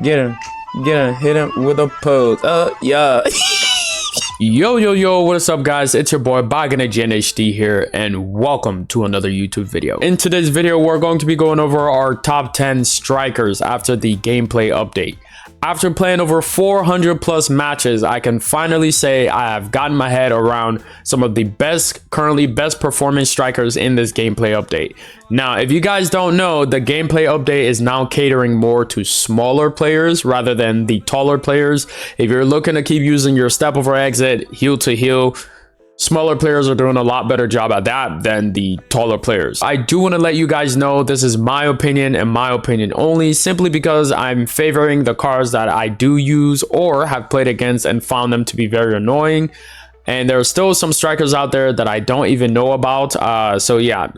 Get him. Get him. Hit him with a pose. Yeah. Yo, what is up, guys? It's your boy H2H here, and welcome to another YouTube video. In today's video, we're going to be going over our top 10 strikers after the gameplay update. After playing over 400 plus matches, I can finally say I have gotten my head around some of the currently best performing strikers in this gameplay update. Now, if you guys don't know, the gameplay update is now catering more to smaller players rather than the taller players. If you're looking to keep using your step over exit, heel to heel, smaller players are doing a lot better job at that than the taller players. I do want to let you guys know this is my opinion and my opinion only, simply because I'm favoring the cards that I do use or have played against and found them to be very annoying. And there are still some strikers out there that I don't even know about. So yeah,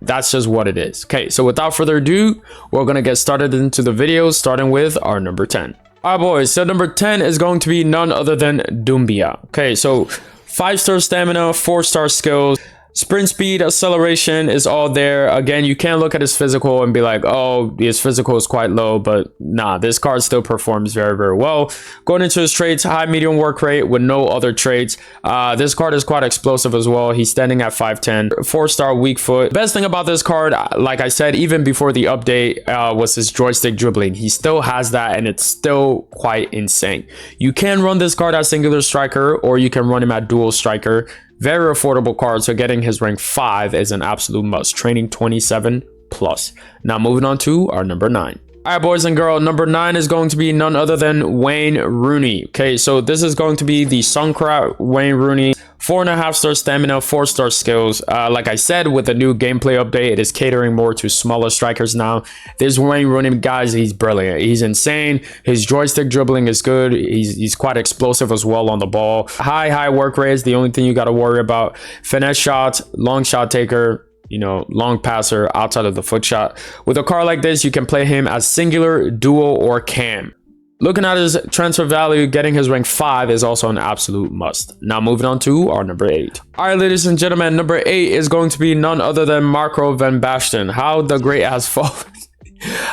that's just what it is. Okay, so without further ado, we're going to get started into the video, starting with our number 10. All right, boys, so number 10 is going to be none other than Doumbia. Okay, so 5-star stamina, 4-star skills, sprint speed, acceleration is all there. Again, you can't look at his physical and be like, oh, his physical is quite low, but nah, this card still performs very well. Going into his traits, high medium work rate with no other traits. This card is quite explosive as well. He's standing at 5'10", 4-star weak foot. Best thing about this card, like I said, even before the update, was his joystick dribbling. He still has that, and it's still quite insane. You can run this card as singular striker, or you can run him at dual striker. Very affordable card, so getting his rank 5 is an absolute must. Training 27 plus. Now moving on to our number 9. All right, boys and girls, number 9 is going to be none other than Wayne Rooney. Okay, so this is going to be the Suncrat Wayne Rooney. 4.5-star stamina, 4-star skills. Like I said, with the new gameplay update, it is catering more to smaller strikers now. This Wayne Rooney, guys, he's brilliant. He's insane. His joystick dribbling is good. He's quite explosive as well on the ball. High work rate is the only thing you got to worry about. Finesse shots, long shot taker, you know, long passer outside of the foot shot. With a card like this, you can play him as singular, dual, or cam. Looking at his transfer value, getting his rank 5 is also an absolute must. Now moving on to our number 8. All right, ladies and gentlemen, number 8 is going to be none other than Marco van Basten. How the great has fallen.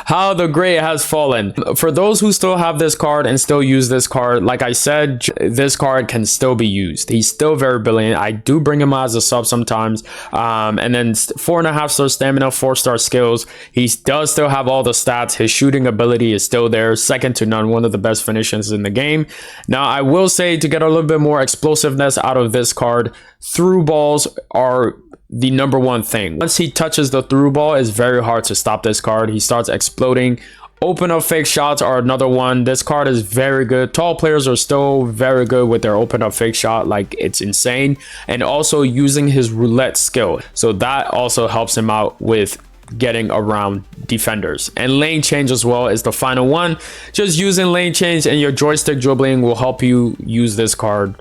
How the great has fallen. For those who still have this card and still use this card, like I said, this card can still be used. He's still very brilliant. I do bring him as a sub sometimes. And then 4.5-star stamina, 4-star skills. He does still have all the stats. His shooting ability is still there, second to none, one of the best finishes in the game. Now, I will say, to get a little bit more explosiveness out of this card, through balls are the number one thing. Once he touches the through ball, it's very hard to stop this card. He starts exploding. Open up fake shots are another one. This card is very good. Tall players are still very good with their open up fake shot. Like, it's insane. And also using his roulette skill. So that also helps him out with getting around defenders. And lane change as well is the final one. Just using lane change and your joystick dribbling will help you use this card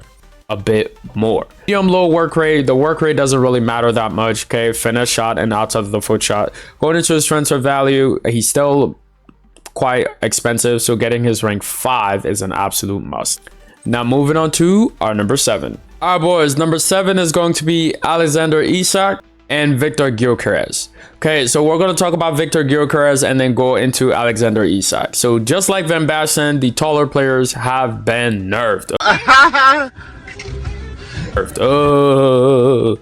a bit more. Medium low work rate, the work rate doesn't really matter that much. Okay, finesse shot and outside of the foot shot. Going into his transfer value, he's still quite expensive, so getting his rank 5 is an absolute must. Now moving on to our number 7. All right, boys, number 7 is going to be Alexander Isak and Victor Gyökeres. Okay, so we're going to talk about Victor Gyökeres and then go into Alexander Isak. So just like Van Basten, the taller players have been nerfed. Oh,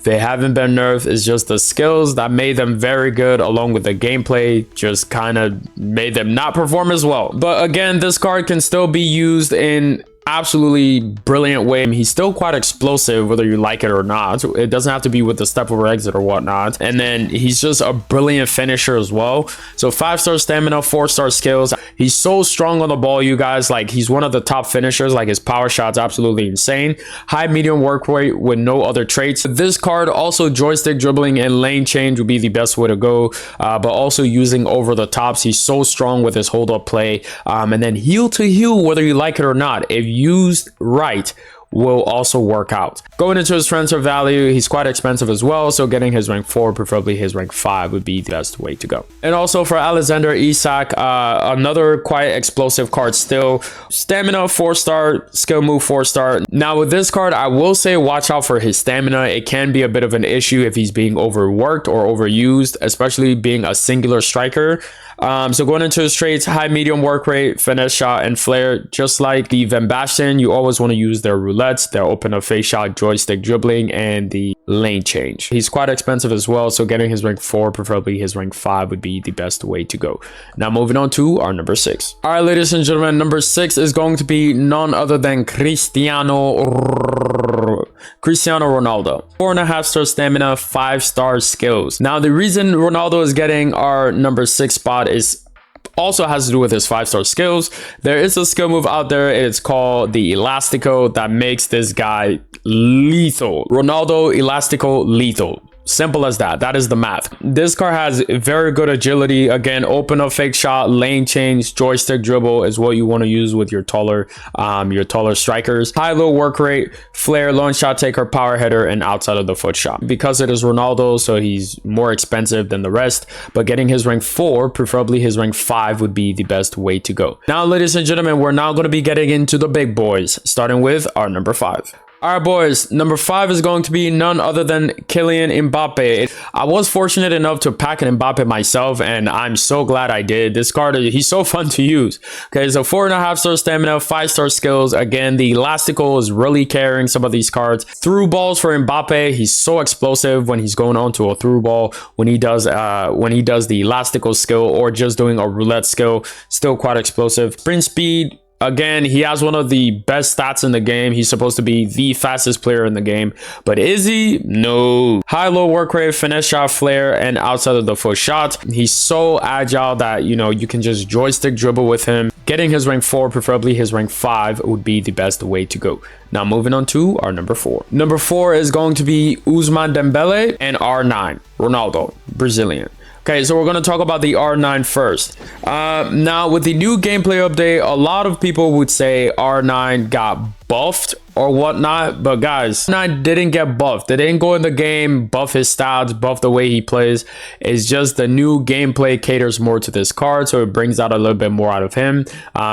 they haven't been nerfed. It's just the skills that made them very good, along with the gameplay, just kind of made them not perform as well. But again, this card can still be used in absolutely brilliant way. He's still quite explosive, whether you like it or not. It doesn't have to be with the step over exit or whatnot. And then he's just a brilliant finisher as well. So 5-star stamina, 4-star skills. He's so strong on the ball, you guys. Like, he's one of the top finishers. Like, his power shot's absolutely insane. High medium work rate with no other traits. This card also, joystick dribbling and lane change would be the best way to go. But also using over the tops. He's so strong with his hold up play. And then heel to heel, whether you like it or not. If used right, will also work out. Going into his transfer value, he's quite expensive as well, so getting his rank 4, preferably his rank 5, would be the best way to go. And also for Alexander Isak, another quite explosive card still. Stamina 4-star, skill move 4-star. Now with this card, I will say watch out for his stamina. It can be a bit of an issue if he's being overworked or overused, especially being a singular striker. So going into his traits, high medium work rate, finesse shot, and flair. Just like the Van Basten, you always want to use their roulettes, their open up face shot, joystick dribbling, and the lane change. He's quite expensive as well, so getting his rank 4, preferably his rank 5, would be the best way to go. Now moving on to our number 6. All right, ladies and gentlemen, number 6 is going to be none other than Cristiano Ronaldo. 4.5-star stamina, 5-star skills. Now the reason Ronaldo is getting our number 6 spot is also has to do with his 5-star skills. There is a skill move out there. It's called the Elastico that makes this guy lethal. Ronaldo Elastico lethal. Simple as that. That is the math. This card has very good agility. Again, open up fake shot, lane change, joystick dribble is what you want to use with your taller strikers. High low work rate, flair, launch shot taker, power header, and outside of the foot shot. Because it is Ronaldo, so he's more expensive than the rest. But getting his rank 4, preferably his rank 5, would be the best way to go. Now, ladies and gentlemen, we're now going to be getting into the big boys, starting with our number 5. All right, boys, number 5 is going to be none other than Kylian Mbappe. I was fortunate enough to pack an Mbappe myself, and I'm so glad I did. This card, he's so fun to use. Okay, so 4.5-star stamina, 5-star skills. Again, the Elastical is really carrying some of these cards. Through balls for Mbappe, he's so explosive when he's going on to a through ball. When he does the Elastical skill or just doing a roulette skill, still quite explosive. Sprint speed. Again, he has one of the best stats in the game. He's supposed to be the fastest player in the game. But is he? No. High-low work rate, finesse shot, flair, and outside of the foot shot. He's so agile that, you can just joystick dribble with him. Getting his rank 4, preferably his rank 5, would be the best way to go. Now moving on to our number 4. Number 4 is going to be Ousmane Dembele and R9, Ronaldo, Brazilian. Okay, so we're going to talk about the R9 first. Now, with the new gameplay update, a lot of people would say R9 got buffed or whatnot, but guys, R9 didn't get buffed. They didn't go in the game, buff his stats, buff the way he plays. It's just the new gameplay caters more to this card, so it brings out a little bit more out of him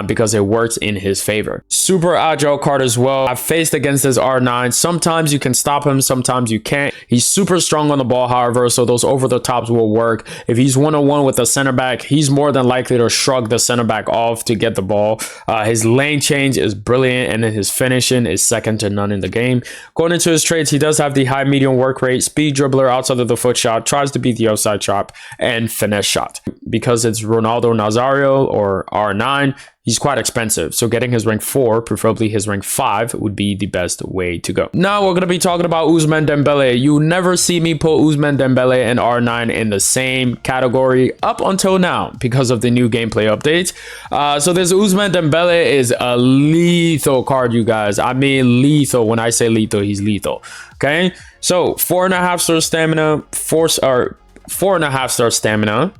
because it works in his favor. Super agile card as well. I've faced against this R9. Sometimes you can stop him, sometimes you can't. He's super strong on the ball, however, so those over the tops will work. If he's one-on-one with the center back, he's more than likely to shrug the center back off to get the ball. His lane change is brilliant, and then his finishing is second to none in the game. Going into his traits, he does have the high medium work rate, speed dribbler outside of the foot shot, tries to beat the outside chop, and finesse shot. Because it's Ronaldo Nazario or R9, he's quite expensive, so getting his rank 4, preferably his rank 5, would be the best way to go. Now we're going to be talking about Ousmane Dembele. You never see me put Ousmane Dembele and R9 in the same category up until now because of the new gameplay updates. So this Ousmane Dembele is a lethal card, you guys. I mean lethal. When I say lethal, he's lethal. Okay, so 4.5-star stamina, 4.5-star stamina.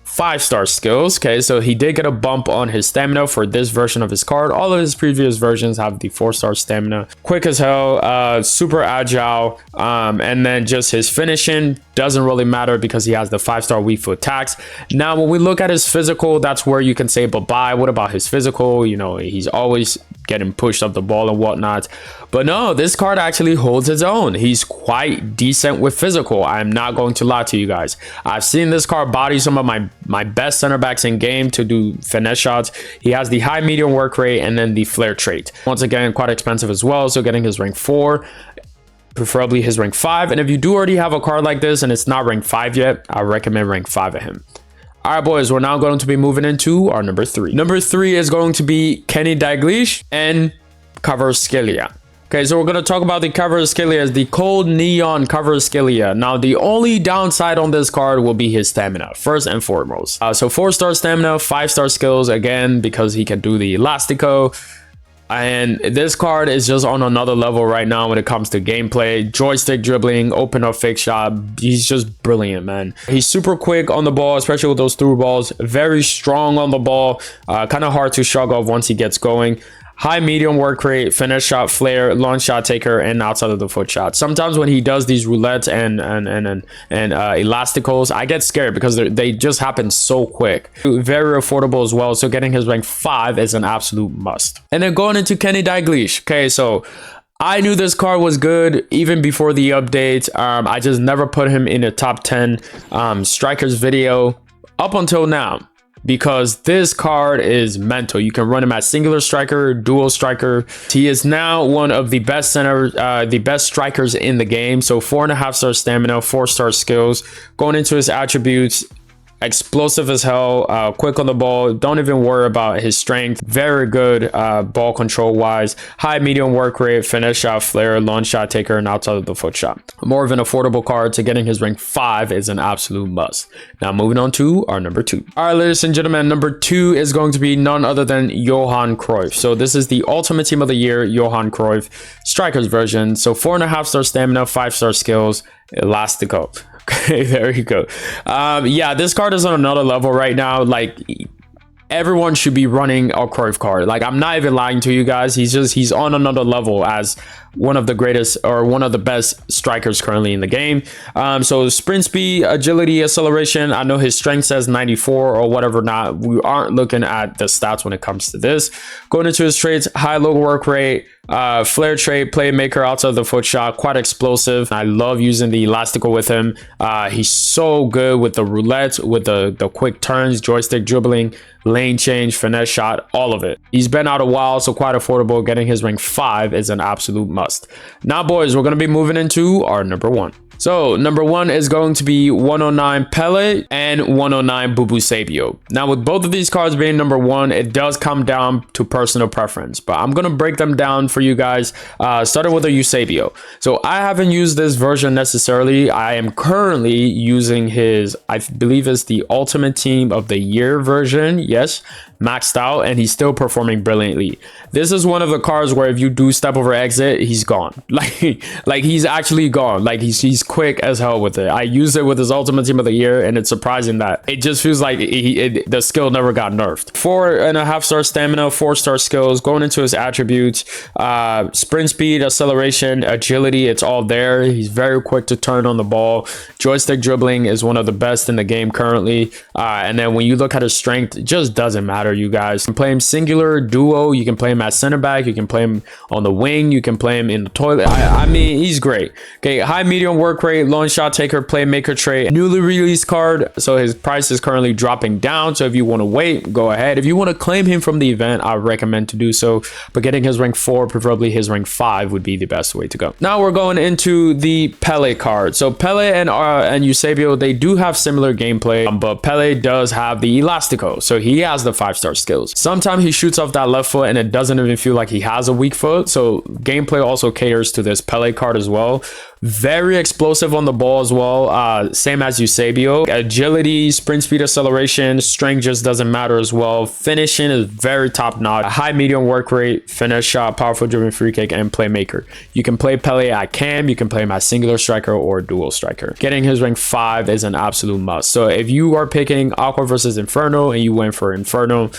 5-star skills. Okay, so he did get a bump on his stamina for this version of his card. All of his previous versions have the 4-star stamina. Quick as hell, super agile, and then just his finishing doesn't really matter because he has the 5-star weak foot attacks. Now when we look at his physical, that's where you can say bye-bye. What about his physical? He's always getting pushed up the ball and whatnot, but no, this card actually holds its own. He's quite decent with physical. I'm not going to lie to you guys. I've seen this card body some of my best center backs in game to do finesse shots. He has the high medium work rate and then the flair trait. Once again, quite expensive as well, so getting his rank 4, preferably his rank 5. And if you do already have a card like this and it's not rank 5 yet, I recommend rank 5 of him. All right, boys, we're now going to be moving into our number 3. Number 3 is going to be Kenny Dalglish and Kvaratskhelia. Okay, so we're going to talk about the Kvaratskhelia as the cold neon Kvaratskhelia. Now, the only downside on this card will be his stamina, first and foremost. So 4-star stamina, 5-star skills, again, because he can do the Elastico. And this card is just on another level right now when it comes to gameplay. Joystick dribbling, open up fake shot. He's just brilliant, man. He's super quick on the ball, especially with those through balls. Very strong on the ball. Kind of hard to shrug off once he gets going. High medium work rate, finesse shot, flair, launch shot taker, and outside of the foot shot. Sometimes when he does these roulettes and elasticals, I get scared because they just happen so quick. Very affordable as well, so getting his rank 5 is an absolute must. And then going into Kenny Dalglish. Okay, so I knew this card was good even before the update. I just never put him in a top 10 strikers video up until now, because this card is mental. You can run him as singular striker, dual striker. He is now one of the best the best strikers in the game. So 4.5-star stamina, 4-star skills. Going into his attributes, explosive as hell, quick on the ball. Don't even worry about his strength. Very good ball control wise. High medium work rate, finish shot, flare, launch shot taker, and outside of the foot shot. More of an affordable card, so getting his rank 5 is an absolute must. Now moving on to our number 2. All right, ladies and gentlemen, number 2 is going to be none other than Johan Cruyff. So this is the ultimate team of the year, Johan Cruyff strikers version. So 4.5-star stamina, 5-star skills, elastico. Okay, there you go. Yeah, this card is on another level right now. Like, everyone should be running a Cruyff card. Like, I'm not even lying to you guys. He's on another level as one of the greatest or one of the best strikers currently in the game. So sprint speed, agility, acceleration. I know his strength says 94 or whatever. Not, we aren't looking at the stats when it comes to this. Going into his traits, high low work rate, flare trait, playmaker outside the foot shot, quite explosive. I love using the elastical with him. He's so good with the roulette, with the quick turns, joystick dribbling, lane change, finesse shot, all of it. He's been out a while, so quite affordable. Getting his rank 5 is an absolute must. Now, boys, we're going to be moving into our number 1. So number 1 is going to be 109 Pele and 109 Bubusebio. Now, with both of these cards being number 1, it does come down to personal preference, but I'm going to break them down for you guys, starting with the Eusebio. So I haven't used this version necessarily. I am currently using his, I believe it's the Ultimate Team of the Year version. Yes, maxed out, and he's still performing brilliantly. This is one of the cards where if you do step over exit, he's gone. Like he's actually gone. Like he's quick as hell with it. I used it with his Ultimate Team of the Year, and it's surprising that it just feels like the skill never got nerfed. 4.5-star stamina, 4-star skills. Going into his attributes, sprint speed, acceleration, agility, it's all there. He's very quick to turn on the ball. Joystick dribbling is one of the best in the game currently. And then when you look at his strength, it just doesn't matter, you guys. You can play him singular, duo. You can play him at center back. You can play him on the wing. You can play him in the toilet. I mean, he's great. Okay, high medium work rate, launch shot taker, playmaker trait, newly released card. So his price is currently dropping down. So if you want to wait, go ahead. If you want to claim him from the event, I recommend to do so. But getting his rank 4, preferably his rank 5, would be the best way to go. Now we're going into the Pele card. So Pele and Eusebio, they do have similar gameplay, but Pele does have the elastico. So he has the 5-star skills. Sometimes he shoots off that left foot and it doesn't even feel like he has a weak foot. So gameplay also caters to this Pele card as well. Very explosive on the ball as well, same as Eusebio. Agility, sprint speed, acceleration, strength just doesn't matter as well. Finishing is very top notch. High medium work rate, finesse shot, powerful driven free kick, and playmaker. You can play Pele at cam, you can play him as singular striker or dual striker. Getting his rank 5 is an absolute must. So if you are picking Aqua versus Inferno and you went for Inferno,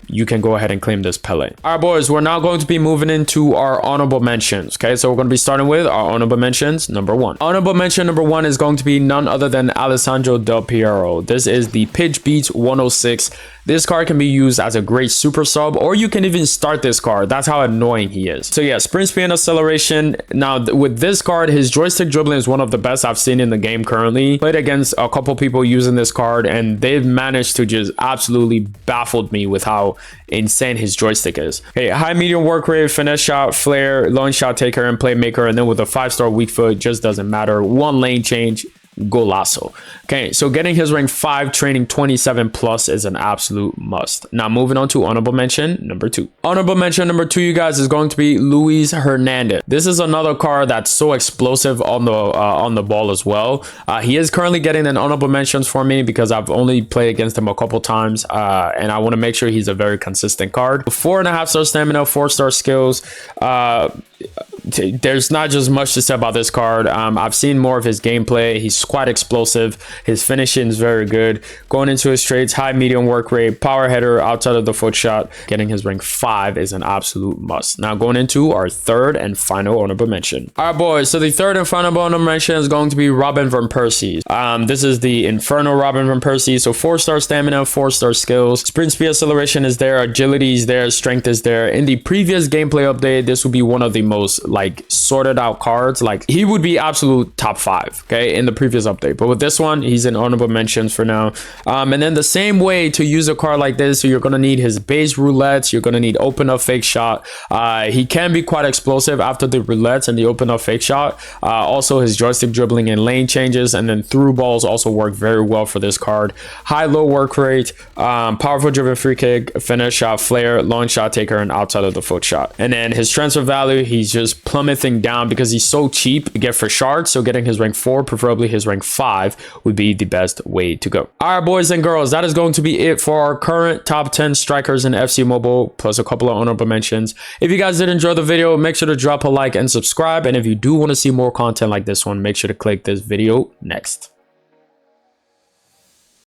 you can go ahead and claim this Pele. All right, boys, we're now going to be moving into our honorable mentions. Okay, so we're going to be starting with our honorable mentions. Number 1. Honorable mention number 1 is going to be none other than Alessandro Del Piero. This is the Pitch Beats 106. This card can be used as a great super sub, or you can even start this card. That's how annoying he is. So yeah, sprint speed and acceleration. Now with this card, his joystick dribbling is one of the best I've seen in the game currently. Played against a couple people using this card, and they've managed to just absolutely baffled me with how insane his joystick is. Okay, high medium work rate, finesse shot, flare, launch shot taker, and playmaker, and then with a 5-star weak foot, just doesn't matter. One lane change, golazo. Okay, so getting his rank 5, training 27 plus is an absolute must. Now moving on to honorable mention number 2. Honorable mention number 2, you guys, is going to be Luis Hernandez. This is another card that's so explosive on the ball as well. He is currently getting an honorable mentions for me because I've only played against him a couple times, and I want to make sure he's a very consistent card. 4.5-star stamina, 4-star skills. There's not just much to say about this card. I've seen more of his gameplay. He's quite explosive. His finishing is very good. Going into his traits, high medium work rate, power header outside of the foot shot. Getting his rank 5 is an absolute must. Now going into our third and final honorable mention. All right, boys, so the third and final honorable mention is going to be Robin van Persie. This is the Inferno Robin van Persie. So 4-star stamina, 4-star skills, sprint speed, acceleration is there, agility is there, strength is there. In the previous gameplay update, this would be one of the most like sorted out cards. Like he would be absolute top 5, okay, in the previous previous update. But with this one, he's in honorable mentions for now. And then the same way to use a card like this, so you're going to need his base roulettes. You're going to need open up fake shot. He can be quite explosive after the roulettes and the open up fake shot. Also, his joystick dribbling and lane changes, and then through balls also work very well for this card. High low work rate, powerful driven free kick, finish shot, flare, long shot taker, and outside of the foot shot. And then his transfer value, he's just plummeting down because he's so cheap to get for shards. So getting his rank 4, preferably his rank 5, would be the best way to go. All right, boys and girls, that is going to be it for our current top 10 strikers in FC Mobile, plus a couple of honorable mentions. If you guys did enjoy the video, make sure to drop a like and subscribe. And if you do want to see more content like this one, make sure to click this video next.